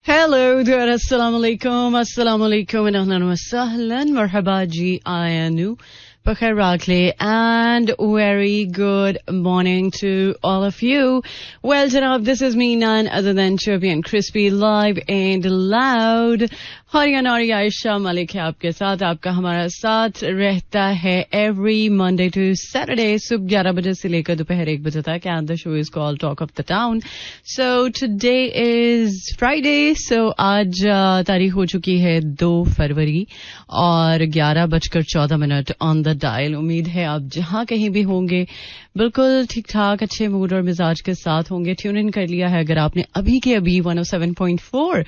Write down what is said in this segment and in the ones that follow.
Hello there, assalamu alaikum and ahlan wa sahlan, marhaba ji, ayanu, bakhair rakle, and very good morning to all of you. Well, janab, this is me, none other than Chubby and Crispy, live and loud. हरियाणारी Ayesha Malik है आपके साथ. आपका हमारा साथ रहता है every Monday to Saturday सुबह 11 बजे से लेकर दोपहर 1 बजे तक. And the show is called Talk of the Town. So today is Friday. So आज तारीख हो चुकी है 2 फरवरी और 11:14 on the dial. उम्मीद है आप जहां कहीं भी होंगे बिल्कुल ठीक ठाक अच्छे मूड और मिजाज के साथ होंगे. ट्यून इन कर लिया है अगर आपने अभी के अभी 107.4.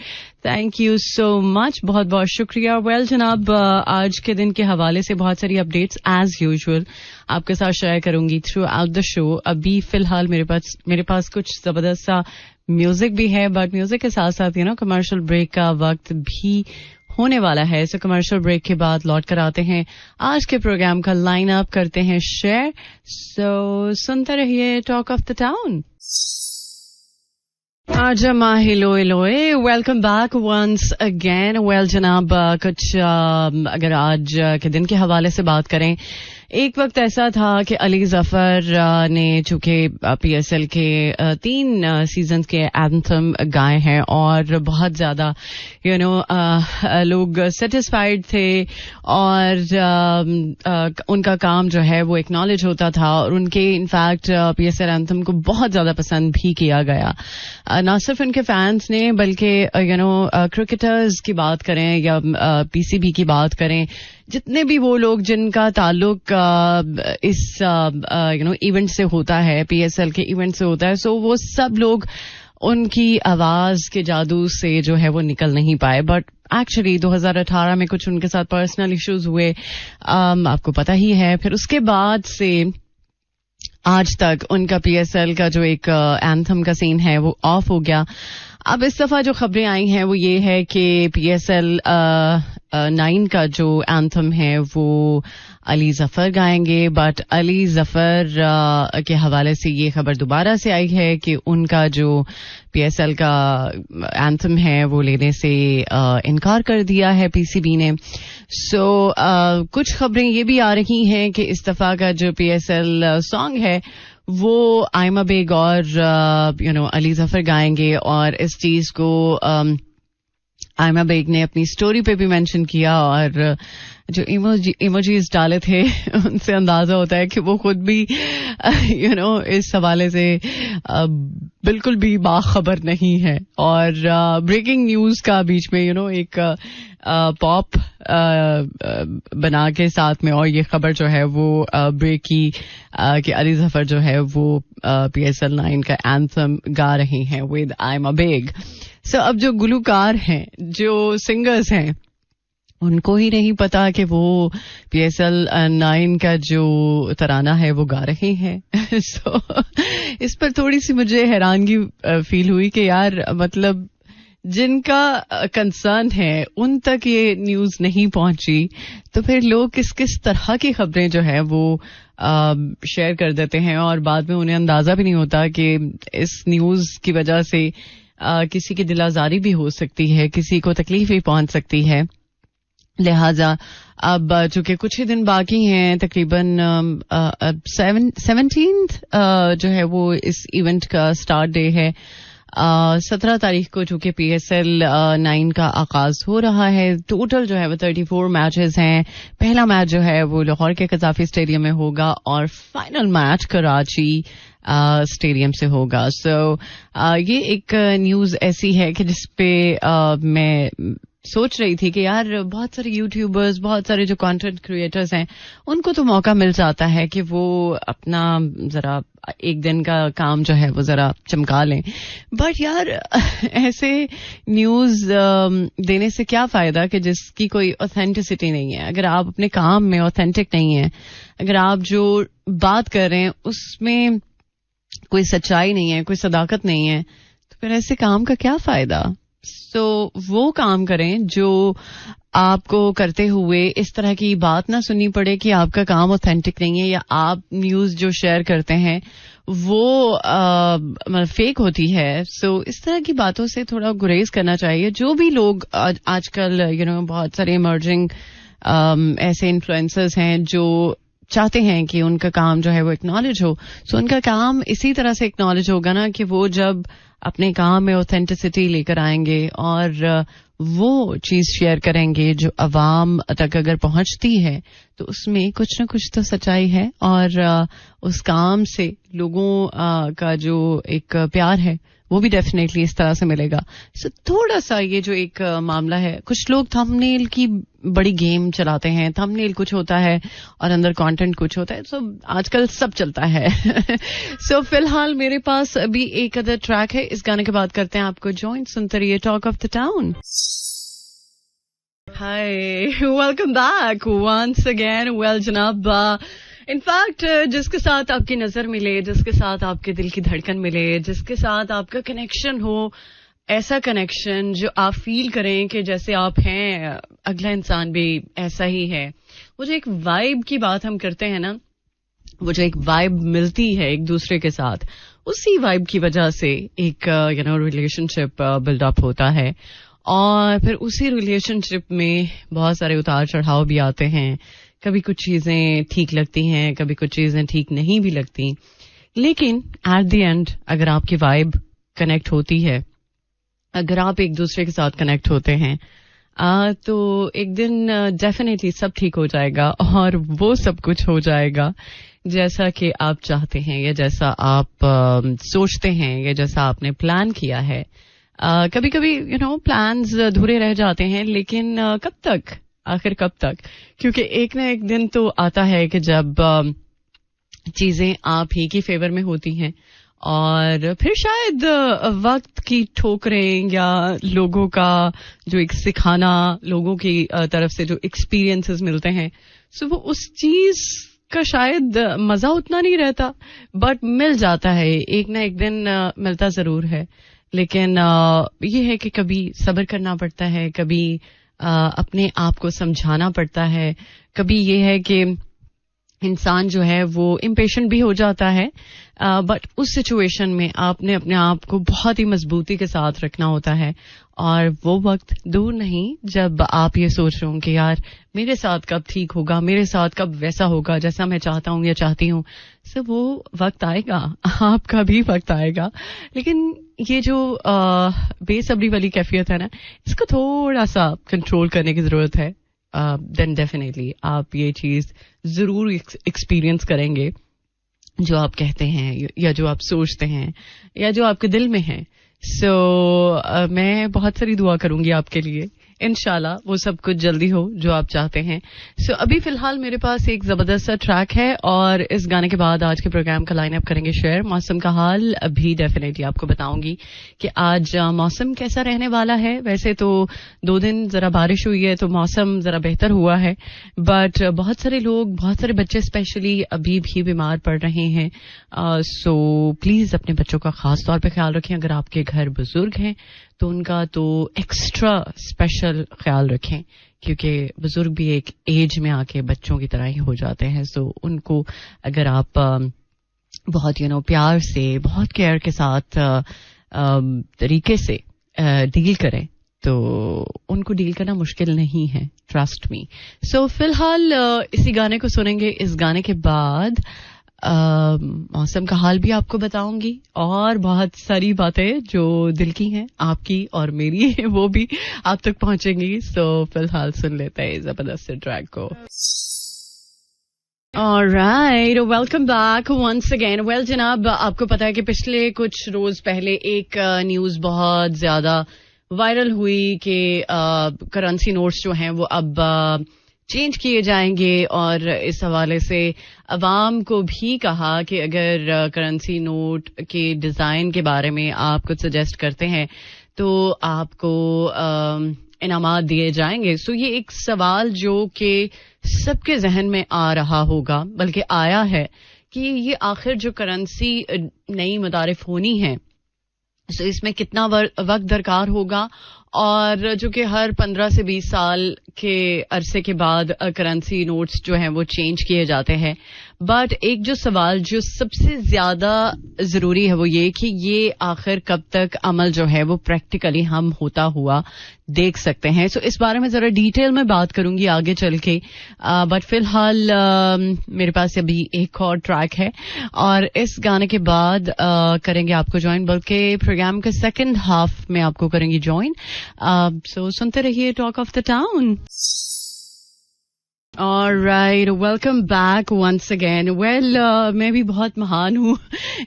थैंक यू सो मच, बहुत बहुत शुक्रिया. वेल जनाब, आज के दिन के हवाले से बहुत सारी अपडेट्स एज यूजुअल आपके साथ शेयर करूंगी थ्रू आउट द शो. अभी फिलहाल मेरे पास कुछ जबरदस्त सा म्यूजिक भी है, बट म्यूजिक के साथ साथ कमर्शियल ब्रेक का वक्त भी होने वाला है. सो कमर्शियल ब्रेक के बाद लौट कर आते हैं, आज के प्रोग्राम का लाइन अप करते हैं शेयर. सो सुनते रहिए टॉक ऑफ द टाउन. आजा माही लोए लोए, welcome back once again. Well जनाब, कुछ अगर आज के दिन के हवाले से बात करें, एक वक्त ऐसा था कि अली जफर ने चूंकि पीएसएल के 3 सीजन के एंथम गाए हैं और बहुत ज्यादा लोग सेटिस्फाइड थे और उनका काम जो है वो एक्नॉलेज होता था और उनके इनफैक्ट पीएसएल एंथम को बहुत ज्यादा पसंद भी किया गया. ना सिर्फ उनके फैंस ने बल्कि क्रिकेटर्स की बात करें या पीसीबी की बात करें, जितने भी वो लोग जिनका ताल्लुक इस इवेंट से होता है, पीएसएल के इवेंट से होता है, सो वो सब लोग उनकी आवाज के जादू से जो है वो निकल नहीं पाए. बट एक्चुअली 2018 में कुछ उनके साथ पर्सनल इश्यूज हुए, आपको पता ही है. फिर उसके बाद से आज तक उनका पीएसएल का जो एक एंथम का सीन है वो ऑफ हो गया. अब इस दफा जो खबरें आई हैं वो ये है कि पीएसएल 9 का जो एंथम है वो अली जफर गाएंगे. बट अली जफर के हवाले से ये खबर दोबारा से आई है कि उनका जो पीएसएल का एंथम है वो लेने से इनकार कर दिया है पीसीबी ने. सो कुछ खबरें ये भी आ रही हैं कि इस दफा का जो पीएसएल सॉन्ग है वो आयमा बेग और अली जफर गाएंगे. और इस चीज को आयमा बेग ने अपनी स्टोरी पे भी मेंशन किया और जो इमोजीज डाले थे उनसे अंदाजा होता है कि वो खुद भी इस हवाले से बिल्कुल भी बाखबर नहीं है. और ब्रेकिंग न्यूज का बीच में एक पॉप बना के साथ में और ये खबर जो है वो ब्रेक की कि अली जफर जो है वो पीएसएल 9 का एंथम गा रही हैं विद आयमा बेग. सो अब जो गुलूकार हैं, जो सिंगर्स हैं, उनको ही नहीं पता कि वो पीएसएल 9 का जो तराना है वो गा रहे हैं. सो इस पर थोड़ी सी मुझे हैरानगी फील हुई कि यार मतलब जिनका कंसर्न है उन तक ये न्यूज नहीं पहुंची तो फिर लोग किस तरह की खबरें जो है वो शेयर कर देते हैं और बाद में उन्हें अंदाजा भी नहीं होता कि इस न्यूज की वजह से किसी की दिल आजारी भी हो सकती है, किसी को तकलीफ भी पहुंच सकती है. लिहाजा अब चूंकि कुछ ही दिन बाकी हैं, तकरीबन 17th जो है वो इस इवेंट का स्टार्ट डे है. 17 तारीख को चूंकि पीएसएल 9 का आगाज हो रहा है. टोटल जो है वो 34 मैचेस हैं. पहला मैच जो है वो लाहौर के कजाफी स्टेडियम में होगा और फाइनल मैच कराची स्टेडियम से होगा. सो ये एक न्यूज ऐसी है कि जिसपे मैं सोच रही थी कि यार बहुत सारे यूट्यूबर्स, बहुत सारे जो कंटेंट क्रिएटर्स हैं, उनको तो मौका मिल जाता है कि वो अपना जरा एक दिन का काम जो है वो जरा चमका लें. बट यार ऐसे न्यूज देने से क्या फायदा कि जिसकी कोई ऑथेंटिसिटी नहीं है. अगर आप अपने काम में ऑथेंटिक नहीं है, अगर आप जो बात कर रहे हैं उसमें कोई सच्चाई नहीं है, कोई सदाकत नहीं है, तो फिर ऐसे काम का क्या फायदा. सो वो काम करें जो आपको करते हुए इस तरह की बात ना सुननी पड़े कि आपका काम ऑथेंटिक नहीं है या आप न्यूज जो शेयर करते हैं वो मतलब फेक होती है. सो इस तरह की बातों से थोड़ा गुरेज करना चाहिए. जो भी लोग आजकल बहुत सारे इमर्जिंग ऐसे इन्फ्लुएंसर्स हैं जो चाहते हैं कि उनका काम जो है वो एक्नॉलेज हो. सो उनका काम इसी तरह से एक्नॉलेज होगा ना कि वो जब अपने काम में ऑथेंटिसिटी लेकर आएंगे और वो चीज शेयर करेंगे जो अवाम तक अगर पहुंचती है तो उसमें कुछ ना कुछ तो सच्चाई है और उस काम से लोगों का जो एक प्यार है वो भी डेफिनेटली इस तरह से मिलेगा. सो थोड़ा सा ये जो एक मामला है, कुछ लोग थंबनेल की बड़ी गेम चलाते हैं. थंबनेल कुछ होता है और अंदर कंटेंट कुछ होता है. सो आजकल सब चलता है. सो फिलहाल मेरे पास अभी एक अदर ट्रैक है. इस गाने के बाद करते हैं आपको जॉइन. सुनते रहिए talk of the town. Hi, welcome back once again. Well जनाब, इनफैक्ट जिसके साथ आपकी नजर मिले, जिसके साथ आपके दिल की धड़कन मिले, जिसके साथ आपका कनेक्शन हो, ऐसा कनेक्शन जो आप फील करें कि जैसे आप हैं, अगला इंसान भी ऐसा ही है. वो जो एक वाइब की बात हम करते हैं ना, वो जो एक वाइब मिलती है एक दूसरे के साथ, उसी वाइब की वजह से एक रिलेशनशिप बिल्डअप होता है. और फिर उसी रिलेशनशिप में बहुत सारे उतार चढ़ाव भी आते हैं. कभी कुछ चीजें ठीक लगती हैं, कभी कुछ चीजें ठीक नहीं भी लगती. लेकिन एट द एंड अगर आपकी वाइब कनेक्ट होती है, अगर आप एक दूसरे के साथ कनेक्ट होते हैं, तो एक दिन डेफिनेटली सब ठीक हो जाएगा और वो सब कुछ हो जाएगा जैसा कि आप चाहते हैं या जैसा आप सोचते हैं या जैसा आपने प्लान किया है. कभी कभी प्लान्स अधूरे रह जाते हैं, लेकिन कब तक, आखिर कब तक? क्योंकि एक ना एक दिन तो आता है कि जब चीजें आप ही की फेवर में होती हैं और फिर शायद वक्त की ठोकरें या लोगों का जो एक सिखाना, लोगों की तरफ से जो एक्सपीरियंसेस मिलते हैं, सो वो उस चीज का शायद मजा उतना नहीं रहता, बट मिल जाता है. एक ना एक दिन मिलता जरूर है. लेकिन ये है कि कभी सब्र करना पड़ता है, कभी अपने आप को समझाना पड़ता है, कभी ये है कि इंसान जो है वो इम्पेशेंट भी हो जाता है. बट उस सिचुएशन में आपने अपने आप को बहुत ही मजबूती के साथ रखना होता है. और वो वक्त दूर नहीं जब आप ये सोच रहे हो कि यार मेरे साथ कब ठीक होगा, मेरे साथ कब वैसा होगा जैसा मैं चाहता हूँ या चाहती हूँ. सो वो वक्त आएगा, आपका भी वक्त आएगा. लेकिन ये जो बेसब्री वाली कैफियत है ना, इसको थोड़ा सा कंट्रोल करने की जरूरत है. देन डेफिनेटली आप ये चीज जरूर एक्सपीरियंस करेंगे जो आप कहते हैं या जो आप सोचते हैं या जो आपके दिल में है. सो मैं बहुत सारी दुआ करूंगी आपके लिए, इंशाल्लाह वो सब कुछ जल्दी हो जो आप चाहते हैं. सो अभी फिलहाल मेरे पास एक जबरदस्त सा ट्रैक है और इस गाने के बाद आज के प्रोग्राम का लाइनअप करेंगे शेयर. मौसम का हाल अभी डेफिनेटली आपको बताऊंगी कि आज मौसम कैसा रहने वाला है. वैसे तो 2 दिन जरा बारिश हुई है तो मौसम जरा बेहतर हुआ है, बट बहुत सारे लोग, बहुत सारे बच्चे स्पेशली अभी भी बीमार पड़ रहे हैं. सो प्लीज अपने बच्चों का खास तौर पर ख्याल रखें. अगर आपके घर बुजुर्ग हैं तो उनका तो एक्स्ट्रा स्पेशल ख्याल रखें, क्योंकि बुजुर्ग भी एक एज में आके बच्चों की तरह ही हो जाते हैं. सो उनको अगर आप बहुत प्यार से, बहुत केयर के साथ तरीके से डील करें तो उनको डील करना मुश्किल नहीं है, ट्रस्ट मी. सो फिलहाल इसी गाने को सुनेंगे. इस गाने के बाद मौसम का हाल भी आपको बताऊंगी और बहुत सारी बातें जो दिल की हैं, आपकी और मेरी, वो भी आप तक पहुंचेंगी. सो फिलहाल सुन लेते हैं जबरदस्त ट्रैक को. Alright, welcome back once again. Well जनाब, आपको पता है कि पिछले कुछ रोज पहले एक न्यूज बहुत ज्यादा वायरल हुई कि करेंसी नोट्स जो हैं वो अब चेंज किए जाएंगे और इस हवाले से अवाम को भी कहा कि अगर करेंसी नोट के डिजाइन के बारे में आप कुछ सजेस्ट करते हैं तो आपको इनामात दिए जाएंगे. सो ये एक सवाल जो कि सबके जहन में आ रहा होगा, बल्कि आया है, कि ये आखिर जो करेंसी नई मुतारिफ होनी है, सो इसमें कितना वक्त दरकार होगा और जो कि हर 15 से 20 साल के अरसे के बाद करेंसी नोट्स जो हैं वो चेंज किए जाते हैं. बट एक जो सवाल जो सबसे ज्यादा जरूरी है वो ये कि ये आखिर कब तक अमल जो है वो प्रैक्टिकली हम होता हुआ देख सकते हैं. सो इस बारे में जरा डिटेल में बात करूंगी आगे चल के. बट फिलहाल मेरे पास अभी एक और ट्रैक है और इस गाने के बाद करेंगे आपको ज्वाइन, बल्कि प्रोग्राम के सेकंड हाफ में आपको करेंगे ज्वाइन. सो सुनते रहिए talk of the town. Alright, welcome back once again. Well, मैं भी बहुत महान हूँ.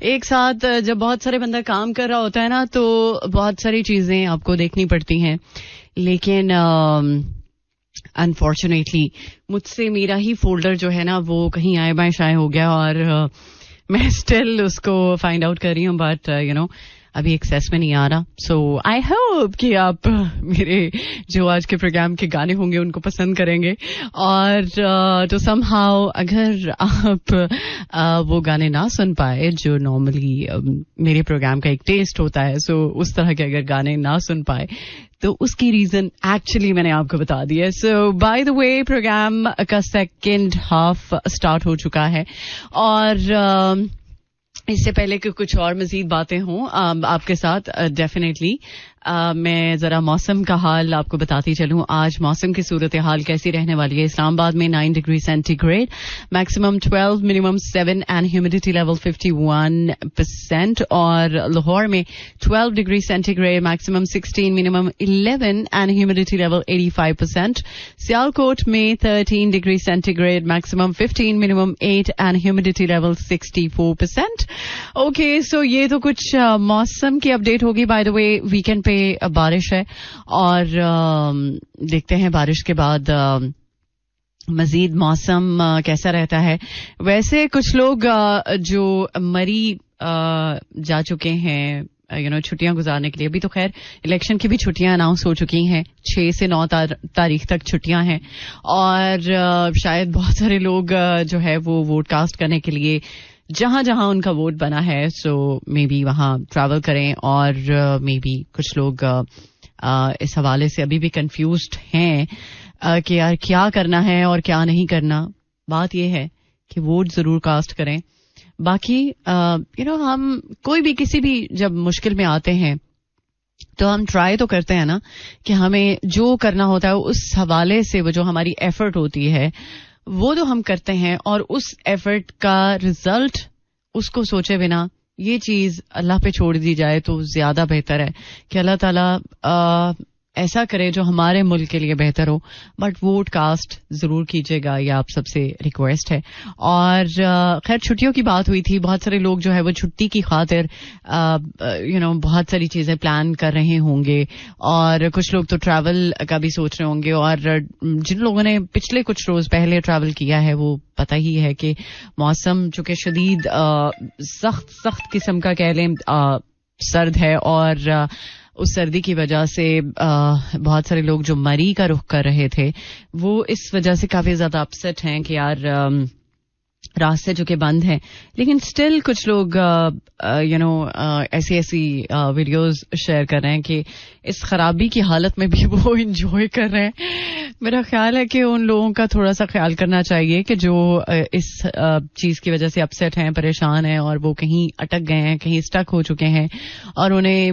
एक साथ जब बहुत सारे बंदा काम कर रहा होता है ना तो बहुत सारी चीजें आपको देखनी पड़ती हैं. लेकिन अनफॉर्चुनेटली मुझसे मेरा ही फोल्डर जो है ना वो कहीं आए बाएं शाये हो गया और मैं स्टिल उसको फाइंड आउट कर रही हूँ. बट यू नो अभी एक्सेस में नहीं आ रहा. सो आई होप कि आप मेरे जो आज के प्रोग्राम के गाने होंगे उनको पसंद करेंगे और तो समहाउ अगर आप वो गाने ना सुन पाए जो नॉर्मली मेरे प्रोग्राम का एक टेस्ट होता है, सो उस तरह के अगर गाने ना सुन पाए तो उसकी रीजन एक्चुअली मैंने आपको बता दी है. सो बाय द वे प्रोग्राम का सेकेंड हाफ स्टार्ट हो चुका है और इससे पहले कि कुछ और मजीद बातें हों आपके साथ डेफिनेटली मैं जरा मौसम का हाल आपको बताती चलूं. आज मौसम की सूरत हाल कैसी रहने वाली है. इस्लामाबाद में 9 degree centigrade, maximum 12, minimum 7 and humidity level 51% और लाहौर में 12 degree centigrade, maximum 16, minimum 11 and humidity level 85%. Sialkot में 13 degree centigrade, maximum 15, minimum 8 and humidity level 64%. Okay, so ये तो कुछ मौसम की अपडेट होगी. बाय द वे वीकेंड पे बारिश है और देखते हैं बारिश के बाद मजीद मौसम कैसा रहता है. वैसे कुछ लोग जो मरी जा चुके हैं छुट्टियां गुजारने के लिए. अभी तो खैर इलेक्शन की भी छुट्टियां अनाउंस हो चुकी हैं. 6 से 9 तारीख तक छुट्टियां हैं और शायद बहुत सारे लोग जो है वो वोट कास्ट करने के लिए जहां जहां उनका वोट बना है सो मे बी वहां ट्रैवल करें. और मे बी कुछ लोग इस हवाले से अभी भी कंफ्यूज्ड हैं कि यार क्या करना है और क्या नहीं करना. बात यह है कि वोट जरूर कास्ट करें. बाकी हम कोई भी किसी भी जब मुश्किल में आते हैं तो हम ट्राई तो करते हैं ना कि हमें जो करना होता है उस हवाले से वो जो हमारी एफर्ट होती है वो तो हम करते हैं और उस एफर्ट का रिजल्ट उसको सोचे बिना ये चीज अल्लाह पे छोड़ दी जाए तो ज्यादा बेहतर है कि अल्लाह ताला ऐसा करे जो हमारे मुल्क के लिए बेहतर हो. बट वोट कास्ट जरूर कीजिएगा, ये आप सबसे रिक्वेस्ट है. और खैर छुट्टियों की बात हुई थी. बहुत सारे लोग जो है वो छुट्टी की खातिर बहुत सारी चीजें प्लान कर रहे होंगे और कुछ लोग तो ट्रैवल का भी सोच रहे होंगे. और जिन लोगों ने पिछले कुछ रोज पहले ट्रैवल किया है वो पता ही है कि मौसम चूंकि शदीद सख्त किस्म का कह लें सर्द है और उस सर्दी की वजह से बहुत सारे लोग जो मरी का रुख कर रहे थे वो इस वजह से काफी ज्यादा अपसेट हैं कि यार रास्ते जो कि बंद हैं. लेकिन स्टिल कुछ लोग ऐसी वीडियोस शेयर कर रहे हैं कि इस खराबी की हालत में भी वो एंजॉय कर रहे हैं. मेरा ख्याल है कि उन लोगों का थोड़ा सा ख्याल करना चाहिए कि जो इस चीज की वजह से अपसेट हैं, परेशान हैं और वो कहीं अटक गए हैं, कहीं स्टक हो चुके हैं और उन्हें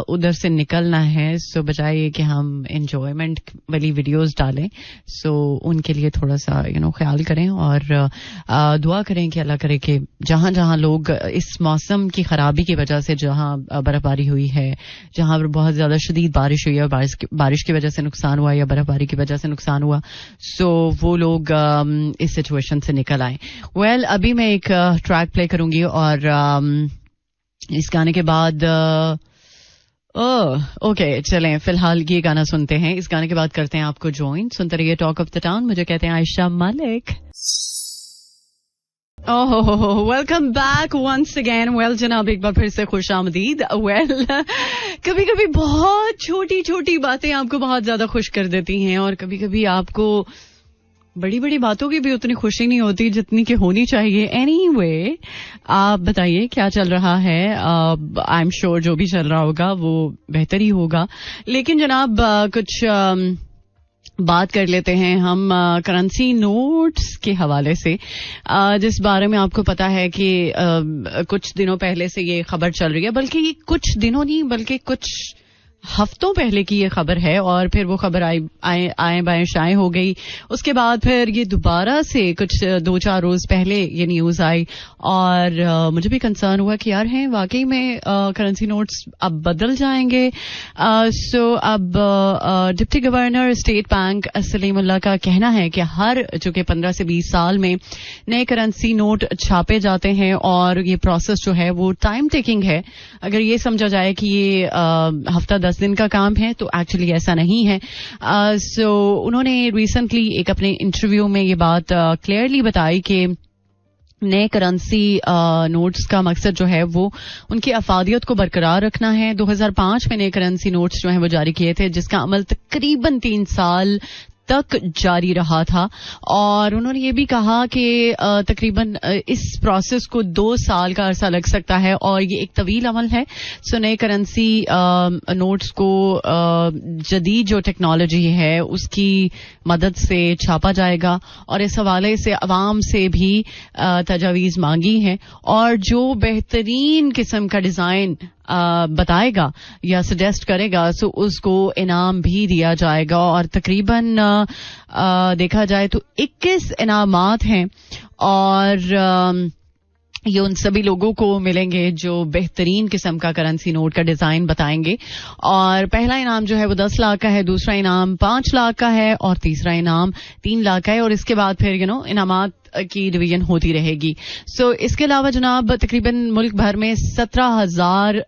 उधर से निकलना है. सो बजाय कि हम एंजॉयमेंट वाली वीडियोस डालें सो उनके लिए थोड़ा सा ख्याल करें और दुआ करें कि अल्लाह करे कि जहां जहां लोग इस मौसम की खराबी की वजह से जहां बर्फबारी हुई है, जहां पर बहुत ज्यादा शदीद बारिश हुई है और बारिश की वजह से नुकसान हुआ या बर्फबारी की वजह से नुकसान हुआ सो वो लोग इस सिचुएशन से निकल आए. वेल अभी मैं एक ट्रैक प्ले करूंगी और इस गाने के बाद ओके चलें फिलहाल ये गाना सुनते हैं. इस गाने के बाद करते हैं आपको ज्वाइन. सुनते रहिए टॉक ऑफ द टाउन. मुझे कहते हैं Ayesha Malik. Welcome back once again. Well जनाब एक बार फिर से खुशामदीद. वेल कभी कभी बहुत छोटी छोटी बातें आपको बहुत ज्यादा खुश कर देती हैं और कभी कभी आपको बड़ी बड़ी बातों की भी उतनी खुशी नहीं होती जितनी की होनी चाहिए. एनीवे, आप बताइए क्या चल रहा है. आई एम श्योर जो भी चल रहा होगा वो बेहतर ही होगा. लेकिन जनाब कुछ बात कर लेते हैं हम करेंसी नोट्स के हवाले से, जिस बारे में आपको पता है कि कुछ दिनों पहले से ये खबर चल रही है. बल्कि ये कुछ दिनों नहीं बल्कि कुछ हफ्तों पहले की ये खबर है. और फिर वो खबर आए बाएं शाएं हो गई. उसके बाद फिर ये दोबारा से कुछ 2-4 रोज पहले ये न्यूज आई. और मुझे भी कंसर्न हुआ कि यार हैं वाकई में करेंसी नोट्स अब बदल जाएंगे. सो अब deputy governor state bank Salimullah का कहना है कि हर चूंकि 15 से 20 साल में नए करेंसी नोट छापे जाते हैं और ये प्रोसेस जो है वो टाइम टेकिंग है. अगर ये समझा जाए कि ये हफ्ता 10 दिन का काम है तो एक्चुअली ऐसा नहीं है. सो उन्होंने रिसेंटली एक अपने इंटरव्यू में ये बात क्लियरली बताई कि नए करेंसी नोट्स का मकसद जो है वो उनकी अफादियत को बरकरार रखना है. 2005 में नए करेंसी नोट्स जो है वो जारी किए थे, जिसका अमल तकरीबन 3 साल तक जारी रहा था. और उन्होंने ये भी कहा कि तकरीबन इस प्रोसेस को 2 साल का अरसा लग सकता है और ये एक तवील अमल है. सो नए करेंसी नोट्स को जदीद जो टेक्नोलॉजी है उसकी मदद से छापा जाएगा. और इस हवाले से अवाम से भी तजावीज मांगी है और जो बेहतरीन किस्म का डिजाइन बताएगा या सजेस्ट करेगा सो उसको इनाम भी दिया जाएगा. और तकरीबन देखा जाए तो 21 इनामात हैं और ये उन सभी लोगों को मिलेंगे जो बेहतरीन किस्म का करेंसी नोट का डिजाइन बताएंगे. और पहला इनाम जो है वो 10 लाख का है, दूसरा इनाम 5 लाख का है और तीसरा इनाम 3 लाख का है. और इसके बाद फिर इनामात की डिवीजन होती रहेगी. सो इसके अलावा जनाब तकरीबन मुल्क भर में 17,000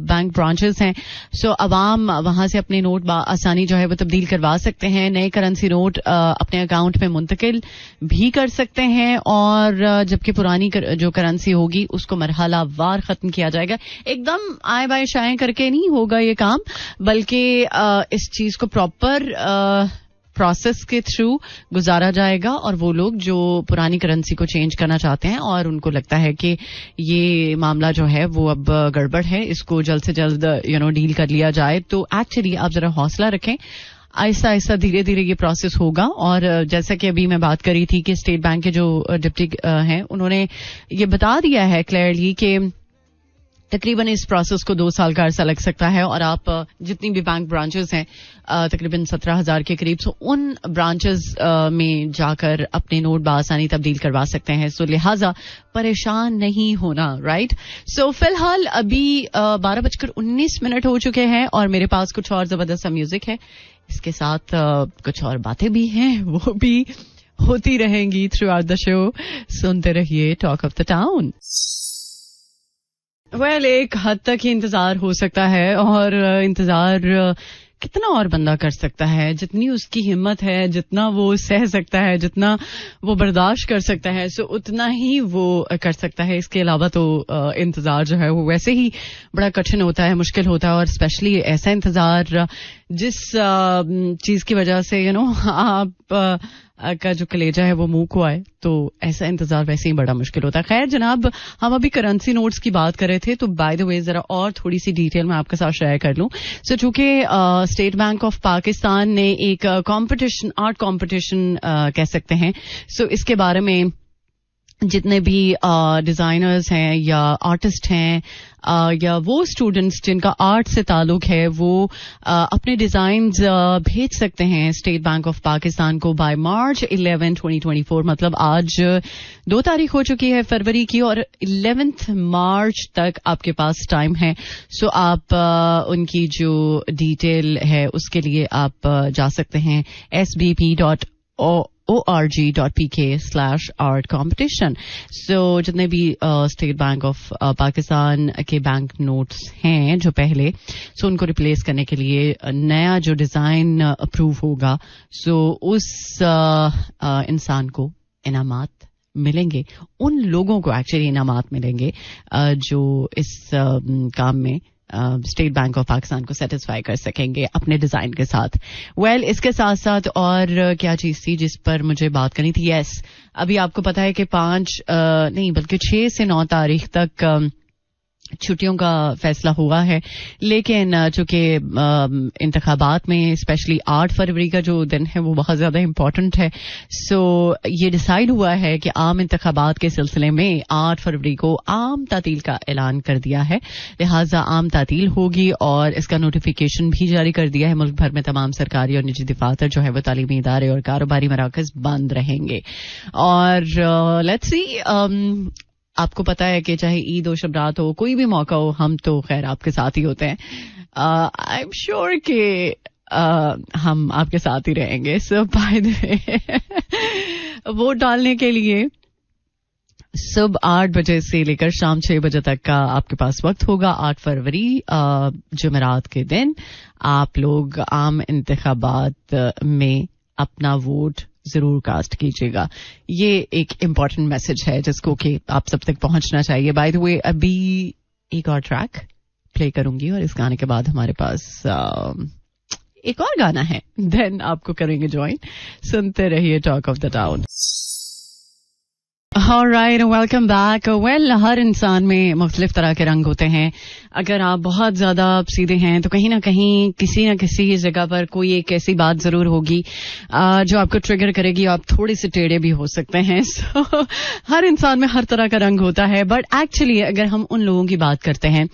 बैंक ब्रांचेस हैं. सो अवाम वहां से अपने नोट आसानी जो है वो तब्दील करवा सकते हैं. नए करेंसी नोट अपने अकाउंट में मुंतकिल भी कर सकते हैं और जबकि पुरानी जो करेंसी होगी उसको मरहला वार खत्म किया जाएगा. एकदम आए बाएं शाएं करके नहीं होगा ये काम, बल्कि इस चीज को प्रॉपर प्रोसेस के थ्रू गुजारा जाएगा. और वो लोग जो पुरानी करेंसी को चेंज करना चाहते हैं और उनको लगता है कि ये मामला जो है वो अब गड़बड़ है, इसको जल्द से जल्द डील कर लिया जाए, तो एक्चुअली आप जरा हौसला रखें. आहिस्ता आहिस्ता धीरे धीरे ये प्रोसेस होगा. और जैसा कि अभी मैं बात कर रही थी कि स्टेट बैंक के जो डिप्टी हैं उन्होंने ये बता दिया है क्लियरली कि तकरीबन इस प्रोसेस को 2 साल का अरसा लग सकता है. और आप जितनी भी बैंक ब्रांचेस हैं तकरीबन 17,000 के करीब, सो उन ब्रांचेस में जाकर अपने नोट बासानी तब्दील करवा सकते हैं. सो लिहाजा परेशान नहीं होना. राइट. सो फिलहाल अभी 12:19 हो चुके हैं और मेरे पास कुछ और जबरदस्त सा म्यूजिक है. इसके साथ कुछ और बातें भी हैं, वो भी होती रहेंगी थ्रू आउट द शो. सुनते रहिए टॉक ऑफ द टाउन. एक हद तक ही इंतजार हो सकता है और इंतजार कितना और बंदा कर सकता है, जितनी उसकी हिम्मत है, जितना वो सह सकता है, जितना वो बर्दाश्त कर सकता है, सो उतना ही वो कर सकता है. इसके अलावा तो इंतजार जो है वो वैसे ही बड़ा कठिन होता है, मुश्किल होता है. और स्पेशली ऐसा इंतजार जिस चीज की वजह से आप का जो कलेजा है वो मुंह को आए, तो ऐसा इंतजार वैसे ही बड़ा मुश्किल होता है. खैर जनाब, हम अभी करेंसी नोट्स की बात कर रहे थे, तो बाय द वे जरा और थोड़ी सी डिटेल में आपके साथ शेयर कर लूं. सो चूंकि स्टेट बैंक ऑफ पाकिस्तान ने एक कंपटीशन, आर्ट कंपटीशन कह सकते हैं, सो इसके बारे में जितने भी डिजाइनर्स हैं या आर्टिस्ट हैं या वो स्टूडेंट्स जिनका आर्ट से ताल्लुक है, वो अपने डिजाइन्स भेज सकते हैं स्टेट बैंक ऑफ पाकिस्तान को बाय March 11, 2024. मतलब आज 2 तारीख हो चुकी है फरवरी की और 11 मार्च तक आपके पास टाइम है. सो आप उनकी जो डिटेल है उसके लिए आप जा सकते हैं sbp.org.pk/art-competition. सो जितने भी स्टेट बैंक ऑफ पाकिस्तान के बैंक नोट्स हैं जो पहले, सो उनको रिप्लेस करने के लिए नया जो डिजाइन अप्रूव होगा, सो उस इंसान को इनामात मिलेंगे. उन लोगों को एक्चुअली इनामात मिलेंगे जो इस काम में स्टेट बैंक ऑफ पाकिस्तान को सेटिस्फाई कर सकेंगे अपने डिजाइन के साथ. वेल, इसके साथ साथ और क्या चीज थी जिस पर मुझे बात करनी थी? यस, अभी आपको पता है कि 5 नहीं बल्कि 6 से 9 तारीख तक छुट्टियों का फैसला हुआ है. लेकिन चूंकि इंतखाबात में स्पेशली 8 फरवरी का जो दिन है वो बहुत ज्यादा इम्पोर्टेंट है, सो ये डिसाइड हुआ है कि आम इंतखाबात के सिलसिले में 8 फरवरी को आम तातील का ऐलान कर दिया है. लिहाजा आम तातील होगी और इसका नोटिफिकेशन भी जारी कर दिया है. मुल्क भर में तमाम सरकारी और निजी दफातर जो है वो तालीमी इदारे और कारोबारी मराकज बंद रहेंगे. और लेट्स सी, आपको पता है कि चाहे ईद हो, शब-रात हो, कोई भी मौका हो, हम तो खैर आपके साथ ही होते हैं. आई एम श्योर कि हम आपके साथ ही रहेंगे. सो बाय द वे, वोट डालने के लिए सुबह 8 बजे से लेकर शाम 6 बजे तक का आपके पास वक्त होगा. 8 फरवरी जुमेरात के दिन आप लोग आम इंतखाबात में अपना वोट जरूर कास्ट कीजिएगा. ये एक इम्पॉर्टेंट मैसेज है जिसको कि आप सब तक पहुंचना चाहिए. बाय द वे, अभी एक और ट्रैक प्ले करूंगी और इस गाने के बाद हमारे पास एक और गाना है, देन आपको करेंगे ज्वाइन. सुनते रहिए talk of the town. Alright, welcome back. Well, हर इंसान में मुख्तलिफ तरह के रंग होते हैं. अगर आप बहुत ज्यादा सीधे हैं तो कहीं ना कहीं किसी न किसी जगह पर कोई एक ऐसी बात जरूर होगी जो आपको ट्रिगर करेगी. आप थोड़े से टेढ़े भी हो सकते हैं. सो हर इंसान में हर तरह का रंग होता है. बट एक्चुअली अगर हम उन लोगों की बात करते हैं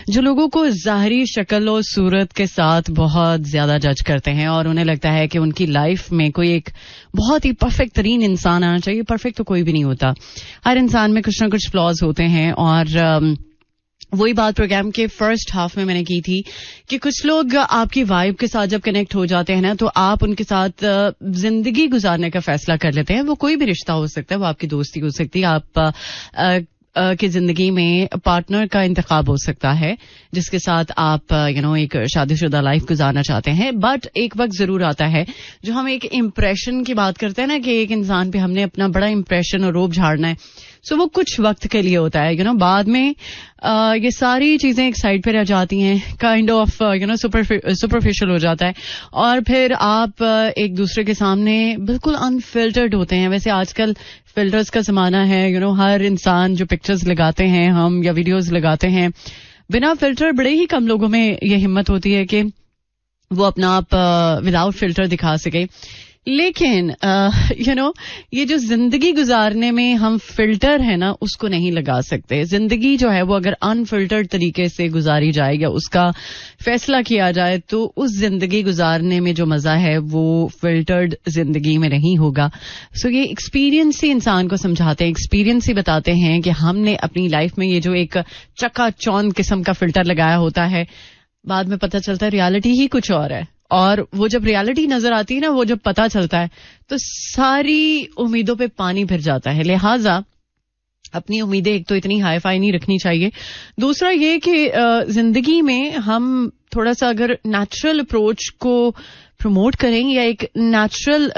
जो लोगों को ज़ाहिरी शक्ल और सूरत के साथ बहुत ज्यादा जज करते हैं और उन्हें लगता है कि उनकी लाइफ में कोई एक बहुत ही परफेक्ट तरीन इंसान आना चाहिए. परफेक्ट तो कोई भी नहीं होता. हर इंसान में कुछ ना कुछ फ्लॉज होते हैं. और वही बात प्रोग्राम के फर्स्ट हाफ में मैंने की थी कि कुछ लोग आपकी वाइब के साथ जब कनेक्ट हो जाते हैं ना, तो आप उनके साथ जिंदगी गुजारने का फैसला कर लेते हैं. वो कोई भी रिश्ता हो सकता है, वो आपकी दोस्ती हो सकती है, आप की जिंदगी में पार्टनर का इंतखाब हो सकता है जिसके साथ आप एक शादीशुदा लाइफ गुजारना चाहते हैं. बट एक वक्त जरूर आता है जो हम एक इम्प्रेशन की बात करते हैं ना, कि एक इंसान पे हमने अपना बड़ा इम्प्रेशन और रोब झाड़ना है. सो वो कुछ वक्त के लिए होता है. बाद में ये सारी चीजें एक साइड पे रह जाती हैं, काइंड ऑफ सुपरफिशियल हो जाता है और फिर आप एक दूसरे के सामने बिल्कुल अनफिल्टर्ड होते हैं. वैसे आजकल फिल्टर्स का जमाना है. हर इंसान जो पिक्चर्स लगाते हैं हम या वीडियोस लगाते हैं, बिना फिल्टर बड़े ही कम लोगों में ये हिम्मत होती है कि वो अपना आप विदाउट फिल्टर दिखा सके. लेकिन ये जो जिंदगी गुजारने में हम फिल्टर है ना, उसको नहीं लगा सकते. जिंदगी जो है वो अगर अनफिल्टर्ड तरीके से गुजारी जाए या उसका फैसला किया जाए तो उस जिंदगी गुजारने में जो मजा है वो फिल्टर्ड जिंदगी में नहीं होगा. सो ये एक्सपीरियंस ही इंसान को समझाते हैं, एक्सपीरियंस ही बताते हैं कि हमने अपनी लाइफ में ये जो एक चकाचौंध किस्म का फिल्टर लगाया होता है, बाद में पता चलता है रियलिटी ही कुछ और है. और वो जब रियलिटी नजर आती है ना, वो जब पता चलता है तो सारी उम्मीदों पे पानी फिर जाता है. लिहाजा अपनी उम्मीदें एक तो इतनी हाई फाई नहीं रखनी चाहिए. दूसरा ये कि जिंदगी में हम थोड़ा सा अगर नेचुरल अप्रोच को प्रमोट करें या एक नेचुरल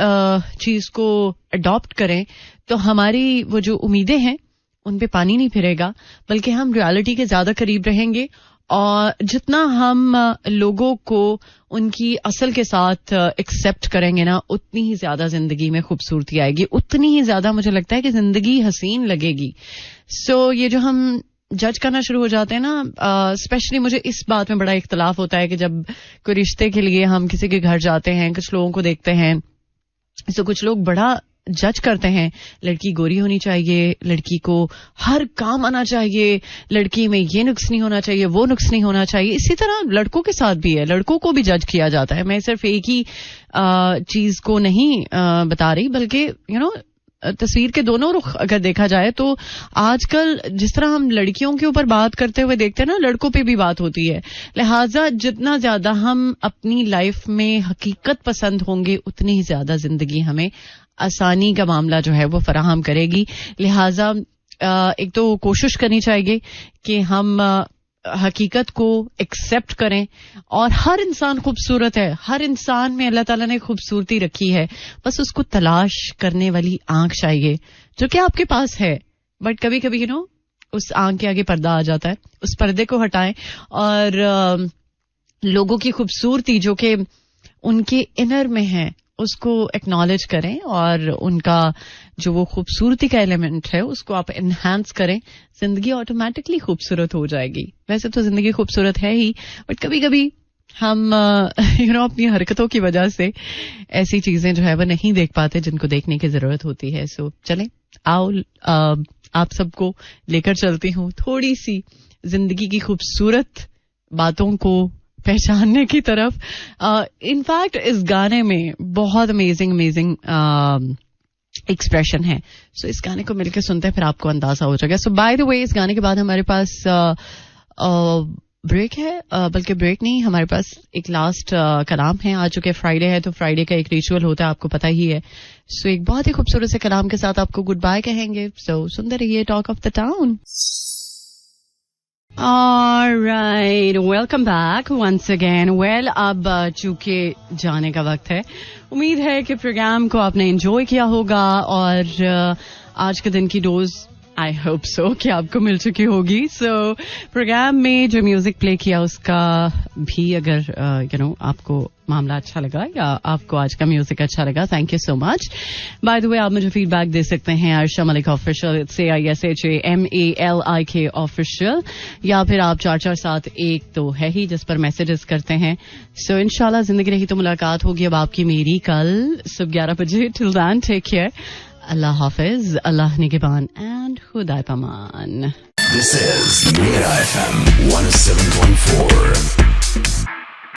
चीज को अडॉप्ट करें तो हमारी वो जो उम्मीदें हैं उन पे पानी नहीं फिरेगा, बल्कि हम रियलिटी के ज्यादा करीब रहेंगे. और जितना हम लोगों को उनकी असल के साथ एक्सेप्ट करेंगे ना, उतनी ही ज्यादा जिंदगी में खूबसूरती आएगी, उतनी ही ज्यादा मुझे लगता है कि जिंदगी हसीन लगेगी. सो ये जो हम जज करना शुरू हो जाते हैं ना, स्पेशली मुझे इस बात में बड़ा इख्तलाफ होता है कि जब कोई रिश्ते के लिए हम किसी के घर जाते हैं, कुछ लोगों को देखते हैं, तो कुछ लोग बड़ा जज करते हैं. लड़की गोरी होनी चाहिए, लड़की को हर काम आना चाहिए, लड़की में ये नुक्स नहीं होना चाहिए, वो नुक्स नहीं होना चाहिए. इसी तरह लड़कों के साथ भी है, लड़कों को भी जज किया जाता है. मैं सिर्फ एक ही चीज को नहीं बता रही, बल्कि तस्वीर के दोनों रुख अगर देखा जाए तो आजकल जिस तरह हम लड़कियों के ऊपर बात करते हुए देखते हैं ना, लड़कों पे भी बात होती है. लिहाजा जितना ज्यादा हम अपनी लाइफ में हकीकत पसंद होंगे, उतनी ही ज्यादा जिंदगी हमें आसानी का मामला जो है वो फराहम करेगी. लिहाजा एक तो कोशिश करनी चाहिए कि हम हकीकत को एक्सेप्ट करें. और हर इंसान खूबसूरत है, हर इंसान में अल्लाह ताला ने खूबसूरती रखी है, बस उसको तलाश करने वाली आंख चाहिए जो कि आपके पास है. बट कभी कभी उस आंख के आगे पर्दा आ जाता है, उस पर्दे को हटाएं और लोगों की खूबसूरती जो कि उनके इनर में है उसको एक्नॉलेज करें और उनका जो वो खूबसूरती का एलिमेंट है उसको आप एनहांस करें. जिंदगी ऑटोमेटिकली खूबसूरत हो जाएगी. वैसे तो जिंदगी खूबसूरत है ही, बट कभी कभी हम अपनी हरकतों की वजह से ऐसी चीजें जो है वो नहीं देख पाते जिनको देखने की जरूरत होती है. सो चलें, आओ आप सबको लेकर चलती हूँ थोड़ी सी जिंदगी की खूबसूरत बातों को पहचानने की तरफ. इनफैक्ट इस गाने में बहुत अमेजिंग एक्सप्रेशन है. सो इस गाने को मिलकर सुनते हैं, फिर आपको अंदाजा हो जाएगा. सो बाय द वे, इस गाने के बाद हमारे पास ब्रेक है, बल्कि ब्रेक नहीं, हमारे पास एक लास्ट कलाम है. आ चुके फ्राइडे है तो फ्राइडे का एक रिचुअल होता है, आपको पता ही है. सो एक बहुत ही खूबसूरत से कलाम के साथ आपको गुड बाय कहेंगे. सो सुनते रहिए talk of the town. Alright, welcome back once again. Well, अब चूंकि जाने का वक्त है, उम्मीद है कि प्रोग्राम को आपने एंजॉय किया होगा और आज के दिन की डोज आई होप सो कि आपको मिल चुकी होगी. सो प्रोग्राम में जो म्यूजिक प्ले किया उसका भी अगर आपको मामला अच्छा लगा या आपको आज का म्यूजिक अच्छा लगा, thank you so much. By the way, आप मुझे फीडबैक दे सकते हैं अर्शा मलिक ऑफिशियल, CISHAMALIK ऑफिशियल, या फिर आप 4471 तो है ही जिस पर मैसेजेस करते हैं. सो इंशाल्लाह जिंदगी रही तो मुलाकात होगी अब आपकी मेरी कल सुबह 11 बजे. Till then take care. अल्लाह हाफिज, अल्लाह निगहबान एंड खुदा पमान. This is Mira FM 107.4.